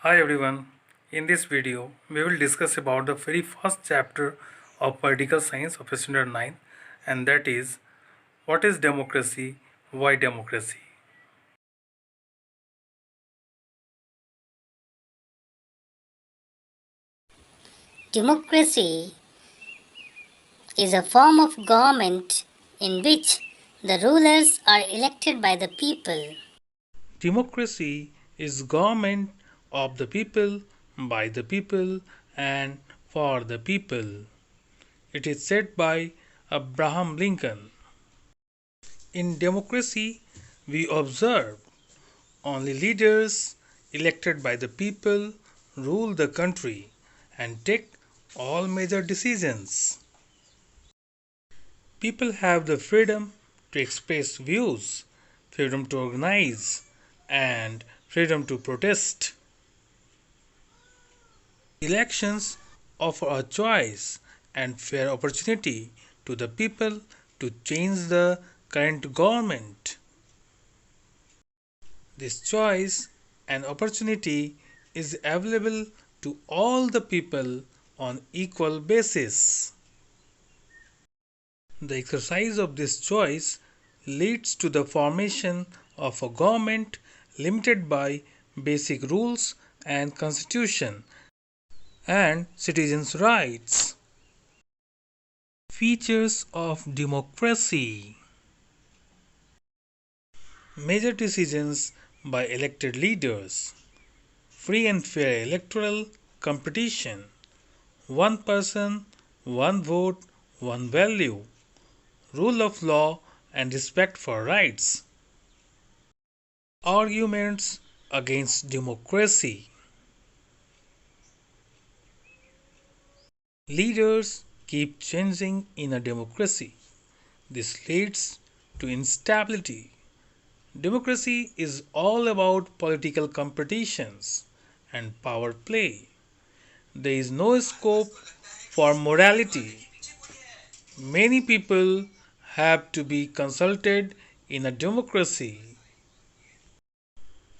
Hi everyone. In this video, we will discuss about the very first chapter of political science of standard 9, and that is what is democracy, why democracy. Democracy is a form of government in which the rulers are elected by the people. Democracy is government of the people, by the people, and for the people. It is said by Abraham Lincoln. In democracy, we observe only leaders elected by the people rule the country and take all major decisions. People have the freedom to express views, freedom to organize, and freedom to protest. Elections offer a choice and fair opportunity to the people to change the current government. This choice and opportunity is available to all the people on equal basis. The exercise of this choice leads to the formation of a government limited by basic rules and constitution and citizens' rights. Features of democracy. Major decisions by elected leaders. Free and fair electoral competition. One person, one vote, one value. Rule of law and respect for rights. Arguments against democracy. Leaders keep changing in a democracy. This leads to instability. Democracy is all about political competitions and power play. There is no scope for morality. Many people have to be consulted in a democracy,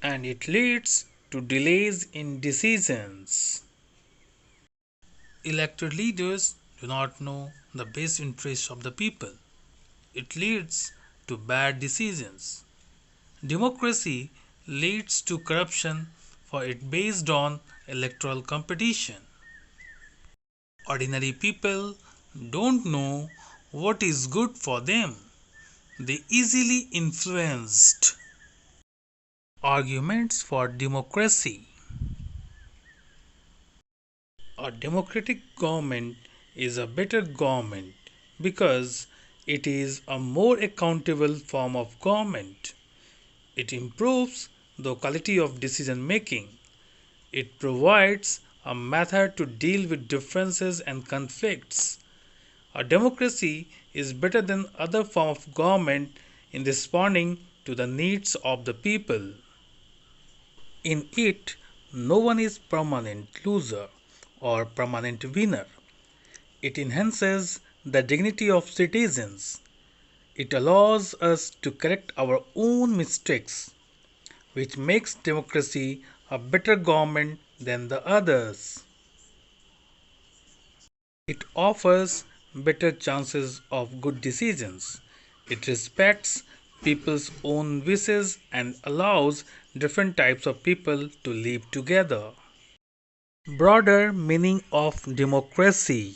and it leads to delays in decisions. Elected leaders do not know the best interests of the people. It leads to bad decisions. Democracy leads to corruption for it based on electoral competition. Ordinary people don't know what is good for them. They easily influenced. Arguments for democracy. A democratic government is a better government because it is a more accountable form of government. It improves the quality of decision making. It provides a method to deal with differences and conflicts. A democracy is better than other form of government in responding to the needs of the people. In it, no one is permanent loser or permanent winner. It enhances the dignity of citizens. It allows us to correct our own mistakes, which makes democracy a better government than the others. It offers better chances of good decisions. It respects people's own wishes and allows different types of people to live together. Broader meaning of democracy.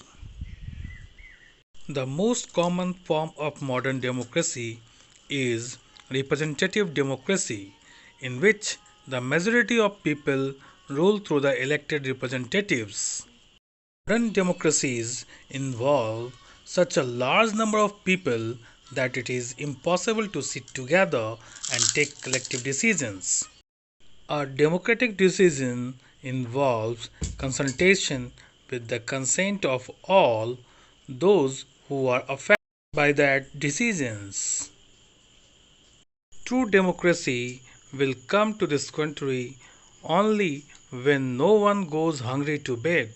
The most common form of modern democracy is representative democracy, in which the majority of people rule through the elected representatives. Modern democracies involve such a large number of people that it is impossible to sit together and take collective decisions. A democratic decision involves consultation with the consent of all those who are affected by that decisions. True democracy will come to this country only when no one goes hungry to bed.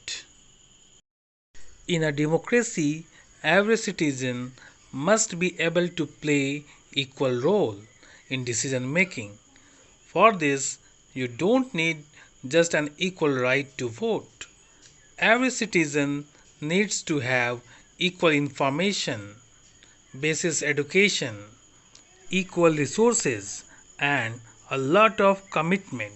In a democracy, every citizen must be able to play equal role in decision making. For this, you don't need just an equal right to vote. Every citizen needs to have equal information, basic education, equal resources, and a lot of commitment.